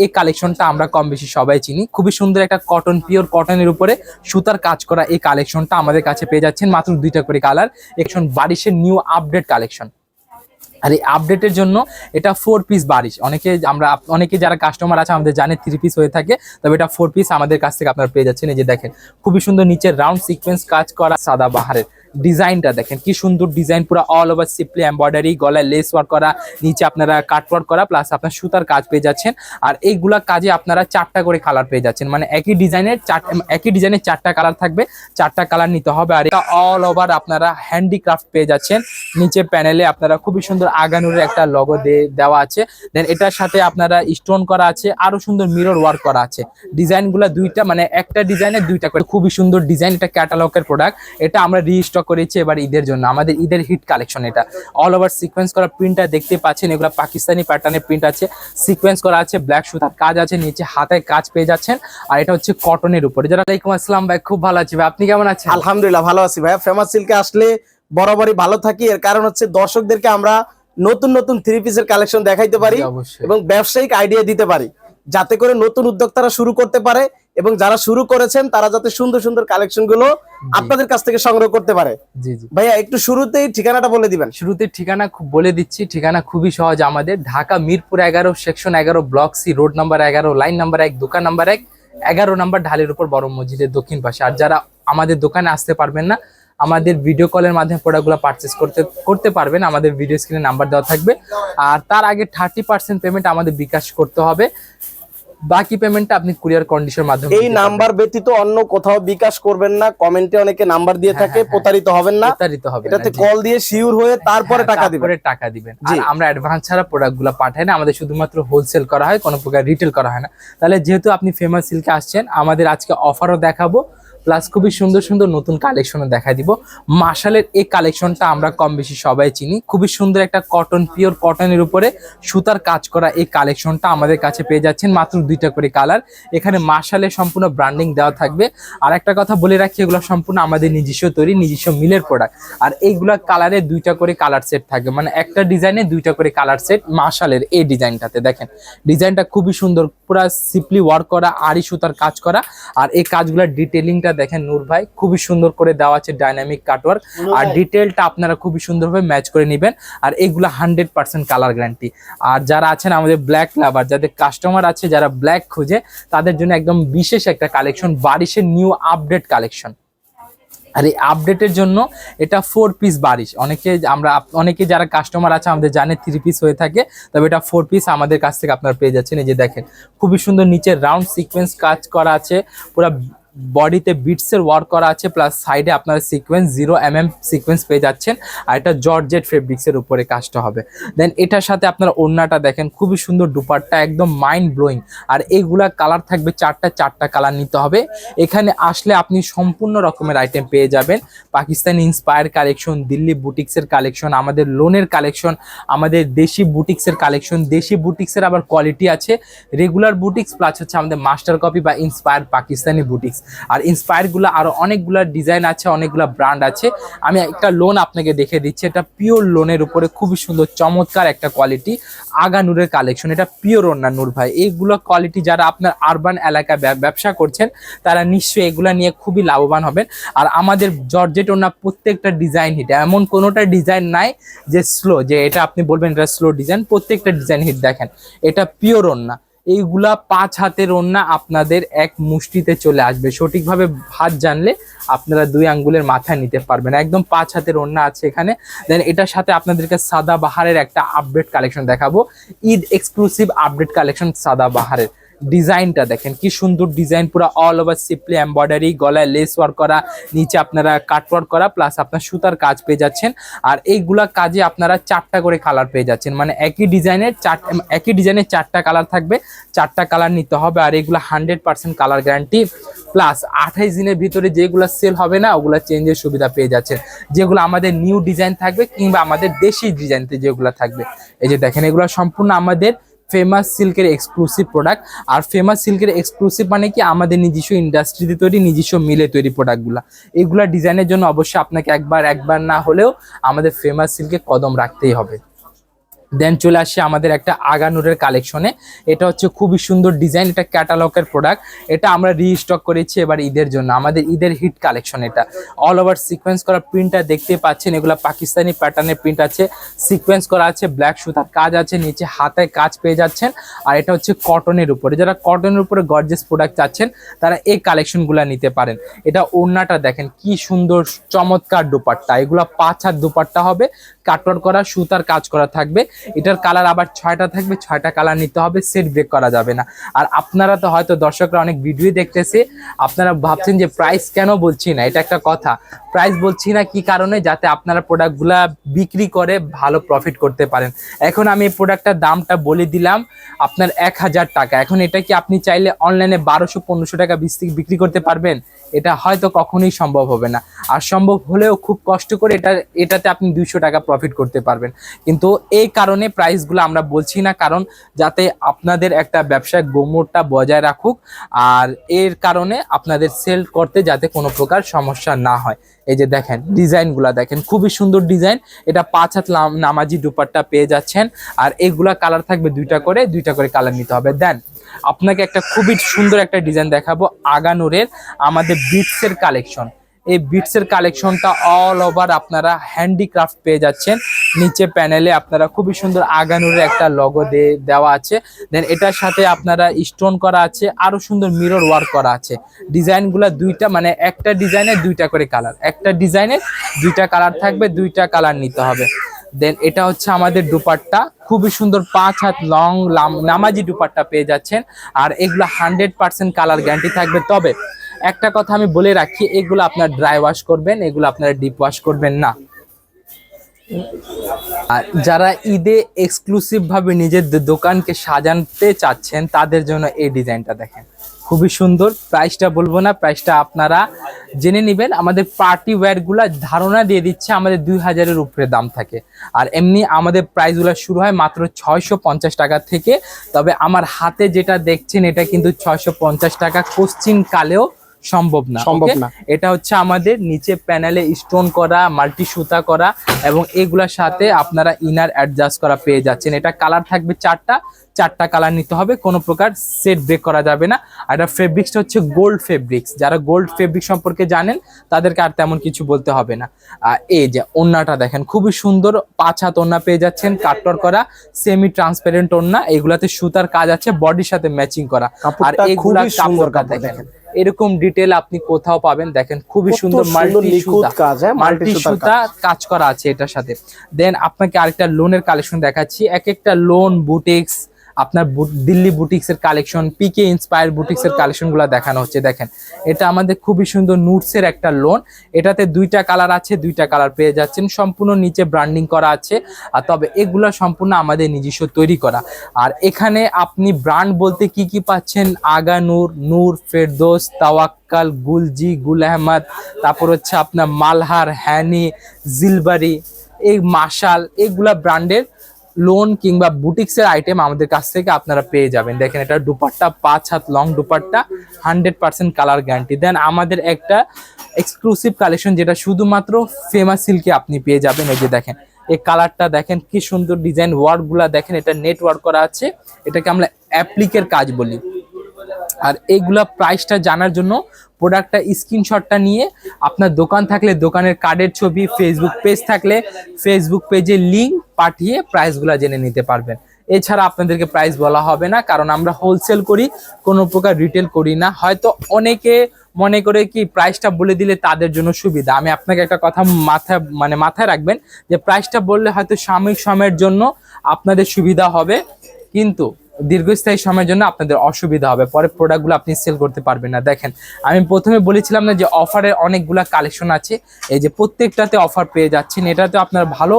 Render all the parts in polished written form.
এই কালেকশনটা আমরা কম বেশি সবাই চিনি। খুবই সুন্দর একটা কটন, পিওর কটনের উপরে সুতার কাজ করা এই কালেকশনটা আমাদের কাছে পেয়ে যাচ্ছেন মাত্র 2টা করে কালার। এখন বারিশের নিউ আপডেট কালেকশন। আর এই আপডেটের জন্য এটা 4 পিস বারিশ। অনেকে যারা কাস্টমার আছে আমাদের জানে 3 পিস হয়ে থাকে, তবে এটা 4 পিস আমাদের কাছ থেকে আপনারা পেয়ে যাচ্ছেন। এই যে দেখেন খুবই সুন্দর নিচে রাউন্ড সিকোয়েন্স কাজ করা সাদা বাহারের ডিজাইনটা দেখেন কি সুন্দর ডিজাইন, পুরো অল ওভার সিম্পলি এমব্রয়ডারি, গলায় লেস ওয়ার্ক করা, নিচে আপনারা কাট ওয়ার্ক করা, প্লাস আপনার সুতার কাজ পেয়ে যাচ্ছেন। আর এইগুলা কাজে আপনারা 4টা করে কালার পেয়ে যাচ্ছেন, মানে একই ডিজাইনের 4টা কালার থাকবে, 4টা কালার নিতে হবে। আর এটা অল ওভার আপনারা হ্যান্ডিক্রাফট পেয়ে যাচ্ছেন। নিচে প্যানেলে আপনারা খুবই সুন্দর আগানুরের একটা লগো দেওয়া আছে। দেন এটার সাথে আপনারা স্টোন করা আছে, আরো সুন্দর মিরর ওয়ার্ক করা আছে। ডিজাইনগুলো দুইটা, মানে একটা ডিজাইনের 2টা করে, খুবই সুন্দর ডিজাইন। এটা ক্যাটালগের প্রোডাক্ট, এটা আমরা রিস্টক করেছি এবার ঈদের জন্য, আমাদের ঈদের হিট কালেকশন। এটা অল ওভার সিকোয়েন্স করা প্রিন্টটা দেখতে পাচ্ছেন, এগুলো পাকিস্তানি প্যাটার্নের প্রিন্ট আছে, সিকোয়েন্স করা আছে, ব্ল্যাক সুতার কাজ আছে, নিচে হাতে কাজ পেয়ে যাচ্ছেন। আর এটা হচ্ছে কটনের উপরে। ওয়ালাইকুম আসসালাম ভাই, খুব ভালো আছি ভাই, আপনি কেমন আছেন? আলহামদুলিল্লাহ ভালো আছি ভাই। ফেমাস সিল্কে আসলে বরাবরই ভালো থাকি, এর কারণ হচ্ছে দর্শকদেরকে আমরা নতুন নতুন 3 পিসের কালেকশন দেখাইতে পারি এবং ব্যবসায়িক আইডিয়া দিতে পারি, যাতে করে নতুন উদ্যোক্তারা শুরু করতে পারে এবং যারা শুরু করেছেন তারা যাতে সুন্দর সুন্দর কালেকশন গুলো আপনাদের কাছ থেকে সংগ্রহ করতে পারে। জি জি ভাইয়া একটু শুরুতেই ঠিকানাটা বলে দিবেন। শুরুতে ঠিকানা বলে দিচ্ছি, ঠিকানা খুবই সহজ। আমাদের Dhaka Mirpur 11 section 11 block C, road number 11, line number 1, দোকান নাম্বার 1, 11 নাম্বার ঢালের উপর, বড় মসজিদের দক্ষিণ পাশে। আর যারা আমাদের দোকানে আসতে পারবেন না, আমাদের ভিডিও কলের মাধ্যমে প্রোডাক্টগুলো পারচেস করতে পারবেন, আমাদের ভিডিও স্ক্রিনে নাম্বার দেওয়া থাকবে। আর তার আগে 30% পেমেন্ট আমাদের বিকাশ করতে হবে, বাকি পেমেন্টটা আপনি কুরিয়ার কন্ডিশনের মাধ্যমে। এই নাম্বার ব্যতীত অন্য কোথাও বিকাশ করবেন না। কমেন্টে অনেকে নাম্বার দিয়ে থাকে, প্রতারিত হবেন না, এটাতে কল দিয়ে শিওর হয়ে তারপরে টাকা দিবেন। আর আমরা অ্যাডভান্স ছাড়া প্রোডাক্টগুলো পাঠাই না, আমাদের শুধুমাত্র হোলসেল করা হয়, কোনো প্রকার রিটেল করা হয় না। তাহলে যেহেতু আপনি ফেমাস সিল্কে আসছেন, আমাদের আজকে অফারও দেখাবো, প্লাস খুবই সুন্দর সুন্দর নতুন কালেকশনও দেখা দিব। মাশালের এই কালেকশনটা আমরা কম বেশি সবাই চিনি। খুবই সুন্দর একটা কটন, পিওর কটনের উপরে সুতার কাজ করা এই কালেকশনটা আমাদের কাছে পেয়ে যাচ্ছেন মাত্র 2টা করে কালার। এখানে মাশালের সম্পূর্ণ ব্র্যান্ডিং দেওয়া থাকবে। আর একটা কথা বলে রাখি, এগুলো সম্পূর্ণ আমাদের নিজস্ব তৈরি, নিজস্ব মিলের প্রোডাক্ট। আর এইগুলা কালারে 2টা করে কালার সেট থাকবে, মানে একটা ডিজাইনে 2টা করে কালার সেট। মাশালের এই ডিজাইনটাতে দেখেন, ডিজাইনটা খুবই সুন্দর, পুরো সিম্পলি ওয়ার্ক করা, আড়ি সুতার কাজ করা। আর এই কাজগুলোর ডিটেলিংটা দেখেন নূর ভাই, খুবই সুন্দর করে দেওয়া আছে, ডাইনামিক কাটওয়ার্ক। আর ডিটেলটা আপনারা খুবই সুন্দরভাবে ম্যাচ করে নেবেন। আর এগুলো 100% কালার গ্যারান্টি। আর যারা আছেন আমাদের ব্ল্যাক লাভার, যাদের কাস্টমার আছে যারা ব্ল্যাক খুঁজে, তাদের জন্য একদম বিশেষ একটা কালেকশন, বারিশের নিউ আপডেট কালেকশন। আর এই আপডেটের জন্য এটা 4 পিস বারিশ। অনেকে যারা কাস্টমার আছে আমাদের জানে 3 পিস হয়ে থাকে, তবে এটা 4 পিস আমাদের কাছ থেকে আপনারা পেয়ে যাচ্ছেন। এই যে দেখেন খুবই সুন্দর নিচে রাউন্ড সিকোয়েন্স কাজ করা আছে, পুরো বডিতে বিটসের ওয়ার্ক করা আছে, প্লাস সাইডে আপনারা সিকোয়েন্স 0 mm সিকোয়েন্স পেয়ে যাচ্ছেন। আর এটা জর্জেট ফেব্রিক্সের উপরে কাজটা হবে। দেন এটার সাথে আপনারা ওড়নাটা দেখেন, খুবই সুন্দর দুপাট্টা, একদম মাইন্ড ব্লোয়িং। আর এইগুলা কালার থাকবে 4টা কালার নিতে হবে। এখানে আসলে আপনি সম্পূর্ণ রকমের আইটেম পেয়ে যাবেন। পাকিস্তানি ইন্সপায়ার কালেকশন, দিল্লি বুটিক্সের কালেকশন, আমাদের লোনের কালেকশন, আমাদের দেশি বুটিক্সের কালেকশন। দেশি বুটিক্সের আবার কোয়ালিটি আছে, রেগুলার বুটিক্স প্লাস হচ্ছে আমাদের মাস্টার কপি বা ইন্সপায়ার পাকিস্তানি বুটিক্স। আর ইন্সপায়ার গুলো আরো অনেকগুলা ডিজাইন আছে, অনেকগুলা ব্র্যান্ড আছে। আমি একটা লোন আপনাকে দেখে দিচ্ছি, এটা পিওর লোনের উপরে খুবই সুন্দর চমৎকার একটা কোয়ালিটি, আগানুরের কালেকশন। এটা পিওর ওড়না নূর ভাই, এইগুলো কোয়ালিটি যারা আপনার আরবান এলাকায় ব্যবসা করছেন তারা নিশ্চয়ই এগুলা নিয়ে খুবই লাভবান হবেন। আর আমাদের জর্জেট ওড়না প্রত্যেকটা ডিজাইন হিট, এমন কোনোটা ডিজাইন নাই যে স্লো, যে এটা আপনি বলবেন এটা স্লো ডিজাইন, প্রত্যেকটা ডিজাইন হিট। দেখেন এটা পিওর ওড়না, এইগুলা 5 হাতের ওড়না আপনাদের এক মুষ্টিতে চলে আসবে। সঠিকভাবে হাত জানলে আপনারা 2 আঙ্গুলের মাথায় নিতে পারবেন, একদম 5 হাতের ওড়না আছে এখানে। দেন এটার সাথে আপনাদেরকে সাদা বাহারের একটা আপডেট কালেকশন দেখাবো, ঈদ এক্সক্লুসিভ আপডেট কালেকশন সাদা বাহারের। ডিজাইনটা দেখেন কি সুন্দর ডিজাইন, পুরো অল ওভার সিম্পলি এমব্রয়ডারি, গলায় লেস ওয়ার্ক করা, নিচে আপনারা কাট ওয়ার্ক করা, প্লাস আপনার সুতার কাজ পেয়ে যাচ্ছেন। আর এইগুলা কাজে আপনারা 4টা করে কালার পেয়ে যাচ্ছেন, মানে একই ডিজাইনের 4টা কালার থাকবে, 4টা কালার নিতে হবে। আর এগুলো 100% কালার গ্যারান্টি, প্লাস 28 দিনের ভিতরে যেগুলো সেল হবে না ওগুলো চেঞ্জের সুবিধা পেয়ে যাচ্ছেন। যেগুলো আমাদের নিউ ডিজাইন থাকবে কিংবা আমাদের দেশি ডিজাইনতে যেগুলো থাকবে, এই যে দেখেন এগুলো সম্পূর্ণ আমাদের ফেমাস সিল্কের এক্সক্লুসিভ প্রোডাক্ট। আর ফেমাস সিল্কের এক্সক্লুসিভ মানে কি, আমাদের নিজস্ব ইন্ডাস্ট্রিতে তৈরি, নিজস্ব মিলে তৈরি প্রোডাক্টগুলো। এগুলা ডিজাইনের জন্য অবশ্যই আপনাকে একবার না হলেও আমাদের ফেমাস সিল্কে কদম রাখতেই হবে। দেন চলে আসি আমাদের একটা আগানুরের কালেকশনে। এটা হচ্ছে খুবই সুন্দর ডিজাইন, এটা ক্যাটালগের প্রোডাক্ট। এটা আমরা রিস্টক করেছি এবার ঈদের জন্য, আমাদের ঈদের হিট কালেকশন। এটা অল ওভার সিকোয়েন্স করা প্রিন্টটা দেখতে পাচ্ছেন, এগুলো পাকিস্তানি প্যাটার্নের প্রিন্ট আছে, সিকোয়েন্স করা আছে, ব্ল্যাক সুতার কাজ আছে, নিচে হাতে কাজ পেয়ে যাচ্ছেন। আর এটা হচ্ছে কটনের উপরে, যারা কটনের উপরে গর্জিয়াস প্রোডাক্ট চাচ্ছেন তারা এই কালেকশনগুলো নিতে পারেন। এটা ওড়নাটা দেখেন কি সুন্দর চমৎকার দুপাট্টা, এগুলো 5 হাত দুপাট্টা হবে, কাটওয়ার করা সুতার কাজ করা থাকবে। এটার কালার আবার 6টা থাকবে, 6টা কালার নিতে হবে, সেট ব্রেক করা যাবে না। আর আপনারা তো হয়তো দর্শকরা অনেক ভিডিও দেখতেছে, আপনারা ভাবছেন যে প্রাইস কেন বলছি না, এটা একটা কথা। প্রাইস বলছি না কি কারণে, যাতে আপনারা প্রোডাক্টগুলা বিক্রি করে ভালো প্রফিট করতে পারেন। এখন আমি এই প্রোডাক্টটার দামটা বলে দিলাম আপনার 1000 টাকা। এখন এটা কি আপনি চাইলে অনলাইনে 1200-1500 টাকা বিক্রি করতে পারবেন? এটা হয়তো কখনোই সম্ভব হবে না। আর সম্ভব হলেও খুব কষ্ট করে এটাতে আপনি 200 টাকা প্রফিট করতে পারবেন। কিন্তু এই কারণে প্রাইসগুলো আমরা বলছি না, কারণ যাতে আপনাদের একটা ব্যবসায় গোমরটা বজায় রাখুক, আর এর কারণে আপনাদের সেল করতে যাতে কোনো প্রকার সমস্যা না হয়। এই যে দেখেন ডিজাইনগুলা দেখেন, খুবই সুন্দর ডিজাইন। এটা 5 হাত নামাজি দুপাট্টা পেয়ে যাচ্ছেন। আর এগুলা কালার থাকবে 2টা করে কালার নিতে হবে। দেন আপনাকে একটা খুবই সুন্দর একটা ডিজাইন দেখাবো, আগানুরের আমাদের বিটসের কালেকশন। এই বিটসের কালেকশনটা অল ওভার আপনারা হ্যান্ডিক্রাফট পেয়ে যাচ্ছেন। নিচে প্যানেলে আপনারা খুবই সুন্দর আগানুরের একটা লগো দেওয়া আছে। দেন এটার সাথে আপনারা স্টোন করা আছে, আরো সুন্দর মিরর ওয়ার্ক করা আছে। ডিজাইনগুলো দুইটা, মানে একটা ডিজাইনের 2টা করে কালার, একটা ডিজাইনের 2টা কালার থাকবে, 2টা কালার নিতে হবে। দেন এটা হচ্ছে আমাদের দুপাট্টা, খুবই সুন্দর 5 হাত লং নামাজি দুপাট্টা পেয়ে যাচ্ছেন। আর এগুলো 100% কালার গ্যারান্টি থাকবে। তবে একটা কথা আমি বলে রাখি, এগুলো আপনার ড্রাই ওয়াশ করবেন, এগুলো আপনারা ডিপ ওয়াশ করবেন না। আর যারা ঈদে এক্সক্লুসিভ ভাবে নিজের দোকানকে সাজাতে চাচ্ছেন তাদের জন্য এই ডিজাইনটা দেখেন, খুবই সুন্দর। প্রাইসটা বলবো না, প্রাইসটা আপনারা জেনে নেবেন। আমাদের পার্টি ওয়্যারগুলো ধারণা দিয়ে দিচ্ছে আমাদের 2000-এর উপরে দাম থাকে। আর এমনি আমাদের প্রাইসগুলো শুরু হয় মাত্র 650 টাকা থেকে। তবে আমার হাতে যেটা দেখছেন এটা কিন্তু 650 টাকা কোশ্চিন কালেও সম্ভব না। এটা হচ্ছে আমাদের নিচে প্যানেলে স্টোন করা, মাল্টি সুতা করা, এবং এগুলার সাথে আপনারা ইনার অ্যাডজাস্ট করা পেয়ে যাচ্ছেন। এটা কালার থাকবে 4টা কালার নিতে হবে, কোনো প্রকার সেট ব্রেক করা যাবে না। আর এটা ফেব্রিক্সটা হচ্ছে গোল্ড ফেব্রিক্স, যারা গোল্ড ফেব্রিক সম্পর্কে জানেন তাদেরকে আর তেমন কিছু বলতে হবে না। এই যে ওড়নাটা দেখেন, খুবই সুন্দর 5 হাত ওড়না পেয়ে যাচ্ছেন, কাটওয়ার করা, সেমি ট্রান্সপারেন্ট ওড়না, এগুলাতে সুতার কাজ আছে, বডির সাথে ম্যাচিং করা। আর এগুলা কাপড়টা দেখেন, এরকম ডিটেল আপনি কোথাও পাবেন। দেখেন খুবই সুন্দর মাল্টি সুতা কাজ করা আছে এটার সাথে। দেন আপনাকে আরেকটা লোনের কালেকশন দেখাচ্ছি। এক একটা লোন বুটিক্স, আপনার দিল্লি বুটিক্সের কালেকশন, পিকে ইন্সপায়ার বুটিক্সের কালেকশনগুলো দেখানো হচ্ছে। দেখেন এটা আমাদের খুবই সুন্দর নুটসের একটা লোন, এটাতে 2টা কালার আছে, 2টা কালার পেয়ে যাচ্ছেন। সম্পূর্ণ নিচে ব্র্যান্ডিং করা আছে, আর তবে এগুলো সম্পূর্ণ আমাদের নিজস্ব তৈরি করা। আর এখানে আপনি ব্র্যান্ড বলতে কি কি পাচ্ছেন, আগানুর, নূর, ফেরদৌস, তাওয়াক্কাল, গুলজি, গুল আহমদ, তারপর হচ্ছে আপনার মালহার, হ্যানি, জিলবারি, এই মাশাল, এগুলা ব্র্যান্ডের লোন কিংবা বুটিক্সের আইটেম আমাদের কাছ থেকে আপনারা পেয়ে যাবেন। দেখেন এটা দুপাট্টা 5 হাত লং দুপাট্টা, 100% কালার গ্যারান্টি। দেন আমাদের একটা এক্সক্লুসিভ কালেকশন যেটা শুধুমাত্র ফেমাস সিল্কে আপনি পেয়ে যাবেন। এই যে দেখেন এই কালারটা দেখেন কি সুন্দর ডিজাইন, ওয়ার্ক গুলা দেখেন, এটা নেট ওয়ার্ক করা আছে, এটাকে আমরা অ্যাপ্লিকের কাজ বলি। আর এইগুলা প্রাইসটা জানার জন্য প্রোডাক্টটা স্ক্রিনশটটা নিয়ে আপনার দোকান থাকলে দোকানের কার্ডের ছবি, ফেসবুক পেজ থাকলে ফেসবুক পেজে লিংক পাঠিয়ে প্রাইসগুলো জেনে নিতে পারবেন। এছাড়া আপনাদেরকে প্রাইস বলা হবে না, কারণ আমরা হোলসেল করি, কোনো প্রকার রিটেল করি না। হয়তো অনেকে মনে করে কি প্রাইসটা বলে দিলে তাদের জন্য সুবিধা। আমি আপনাকে একটা কথা মাথায় রাখবেন যে প্রাইসটা বললে হয়তো সাময়িক সময়ের জন্য আপনাদের সুবিধা হবে, কিন্তু দীর্ঘস্থায়ী সময়ের জন্য আপনাদের অসুবিধা হবে, পরে প্রোডাক্টগুলো আপনি সেল করতে পারবেন না। দেখেন আমি প্রথমে বলেছিলাম না যে অফারের অনেকগুলা কালেকশন আছে, এই যে প্রত্যেকটাতে অফার পেয়ে যাচ্ছেন, এটাতে আপনার ভালো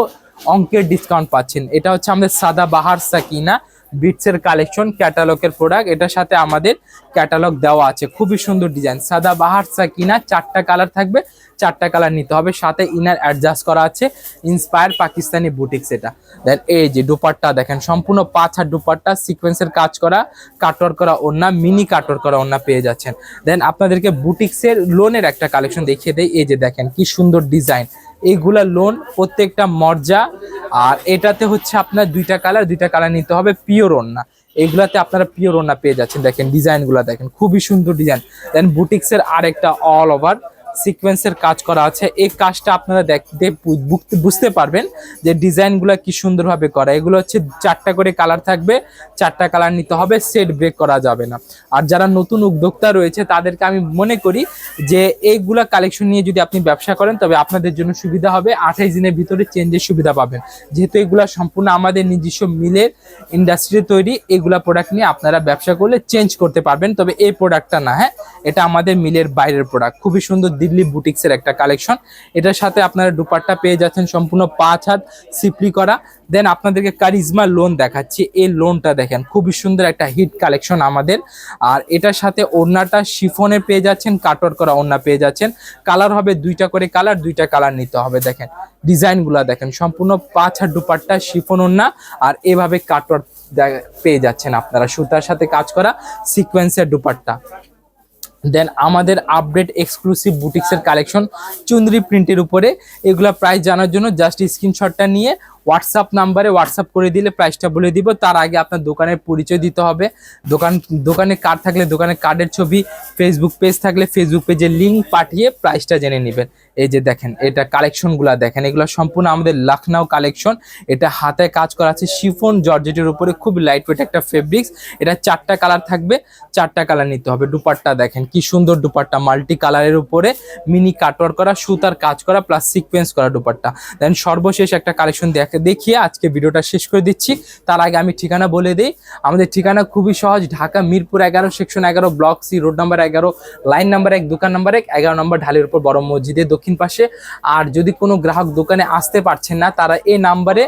অঙ্কের ডিসকাউন্ট পাচ্ছেন। এটা হচ্ছে আমাদের সাদা বাহার সাকিনা বিটসের কালেকশন, ক্যাটালগের প্রোডাক্ট, এটার সাথে আমাদের ক্যাটালগ দেওয়া আছে। খুবই সুন্দর ডিজাইন, সাদা বাহার সাকিনা, 4টা কালার থাকবে, 4টা কালার নিতে হবে, সাথে ইনার অ্যাডজাস্ট করা আছে, ইন্সপায়ার পাকিস্তানি বুটিক্স এটা। দেন এই যে দুপাট্টা দেখেন, সম্পূর্ণ 5 হাত দুপাট্টা, সিকোয়েন্সের কাজ করা, কাটওয়ার করা ওড়না, মিনি কাটওয়ার করা ওড়না পেয়ে যাচ্ছেন। দেন আপনাদেরকে বুটিক্সের লোনের একটা কালেকশন দেখিয়ে দেয়। এই যে দেখেন কি সুন্দর ডিজাইন, এইগুলা লোন প্রত্যেকটা মর্জা। আর এটাতে হচ্ছে আপনার দুইটা কালার নিতে হবে, পিওর ওড়না। এইগুলাতে আপনারা পিওর ওড়না পেয়ে যাচ্ছেন। দেখেন ডিজাইনগুলো দেখেন, খুবই সুন্দর ডিজাইন। দেন বুটিক্সের আরেকটা অল ওভার সিকোয়েন্সের কাজ করা আছে। এই কাজটা আপনারা দেখতে বুঝতে পারবেন যে ডিজাইনগুলো কি সুন্দরভাবে করা। এগুলো হচ্ছে 4টা করে কালার থাকবে, 4টা কালার নিতে হবে, সেট ব্রেক করা যাবে না। আর যারা নতুন উদ্যোক্তা রয়েছে তাদেরকে আমি মনে করি যে এইগুলা কালেকশন নিয়ে যদি আপনি ব্যবসা করেন তবে আপনাদের জন্য সুবিধা হবে। 28 দিনের ভিতরে চেঞ্জের সুবিধা পাবেন, যেহেতু এগুলা সম্পূর্ণ আমাদের নিজস্ব মিলের ইন্ডাস্ট্রি তৈরি। এগুলা প্রোডাক্ট নিয়ে আপনারা ব্যবসা করলে চেঞ্জ করতে পারবেন, তবে এই প্রোডাক্টটা না। হ্যাঁ, এটা আমাদের মিলের বাইরের প্রোডাক্ট। খুবই সুন্দর দিল্লি বুটিক্সের একটা কালেকশন। এটার সাথে আপনারা দুপাট্টা পেয়ে যাচ্ছেন সম্পূর্ণ 5 হাত সিপলি করা। দেন আপনাদেরকে কারিজমা লোন দেখাচ্ছি। এই লোনটা দেখেন, খুবই সুন্দর একটা হিট কালেকশন আমাদের। আর এটার সাথে ওড়নাটা শিফনে পেয়ে যাচ্ছেন, কাটওয়ার্ক করা ওড়না পেয়ে যাচ্ছেন। কালার হবে 2টা করে কালার, 2টা কালার নিতে হবে। দেখেন ডিজাইনগুলা দেখেন, সম্পূর্ণ 5 হাত দুপাট্টা শিফন ওড়না আর এভাবে কাটওয়ার্ক পেয়ে যাচ্ছেন আপনারা, সুতার সাথে কাজ করা সিকোয়েন্সের দুপাট্টা। দেন আমাদের আপডেট এক্সক্লুসিভ বুটিক্সের কালেকশন চুনরি প্রিন্টের উপরে। এগুলা প্রাইস জানার জন্য জাস্ট স্ক্রিনশটটা নিয়ে হোয়াটসঅ্যাপ নাম্বারে হোয়াটসঅ্যাপ করে দিলে প্রাইসটা বলে দিব। তার আগে আপনার দোকানের পরিচয় দিতে হবে। দোকানে কার্ড থাকলে দোকানের কার্ডের ছবি, ফেসবুক পেজ থাকলে ফেসবুক পেজের লিঙ্ক পাঠিয়ে প্রাইসটা জেনে নেবেন। এই যে দেখেন এটা কালেকশনগুলো দেখেন, এগুলো সম্পূর্ণ আমাদের লখনউ কালেকশন। এটা হাতে কাজ করা আছে শিফন জর্জেটের উপরে, খুব লাইট ওয়েট একটা ফেব্রিক্স। এটা 4টা কালার থাকবে, 4টা কালার নিতে হবে। দুপাট্টা দেখেন কি সুন্দর দুপাট্টা, মাল্টি কালারের উপরে মিনি কাটওয়ার্ক করা, সুতার কাজ করা প্লাস সিকোয়েন্স করা দুপাট্টা। দেন সর্বশেষ একটা কালেকশন দেখিয়ে আজকে ভিডিওটা শেষ করে দিচ্ছি। তার আগে আমি ঠিকানা বলে দিই। আমাদের ঠিকানা খুবই সহজ, Dhaka Mirpur 11 section 11 block C road number 11 line number 1 দোকান নাম্বার 1 11 নম্বর ঢালের উপর বড় মসজিদের দক্ষিণ পাশে। আর যদি কোনো গ্রাহক দোকানে আসতে পারছেন না, তারা এই নাম্বারে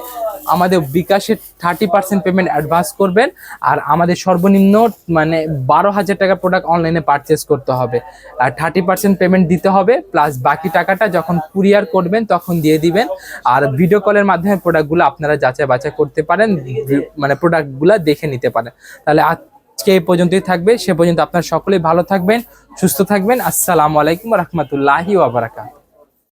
আমাদের বিকাশে 30% পেমেন্ট অ্যাডভান্স করবেন। আর আমাদের সর্বনিম্ন মানে 12,000 টাকা প্রোডাক্ট অনলাইনে পারচেস করতে হবে, আর 30% পেমেন্ট দিতে হবে, প্লাস বাকি টাকাটা যখন কুরিয়ার করবেন তখন দিয়ে দিবেন। আর ভিডিও কলের মাধ্যমে প্রোডাক্টগুলো আপনারা যাচাই বাছাই করতে পারেন, মানে প্রোডাক্টগুলো দেখে নিতে পারেন। তাহলে আজকে এই পর্যন্তই থাকবে, সে পর্যন্ত আপনারা সকলেই ভালো থাকবেন, সুস্থ থাকবেন। আসসালামু আলাইকুম ওয়া রাহমাতুল্লাহি ওয়া বারাকাতুহু।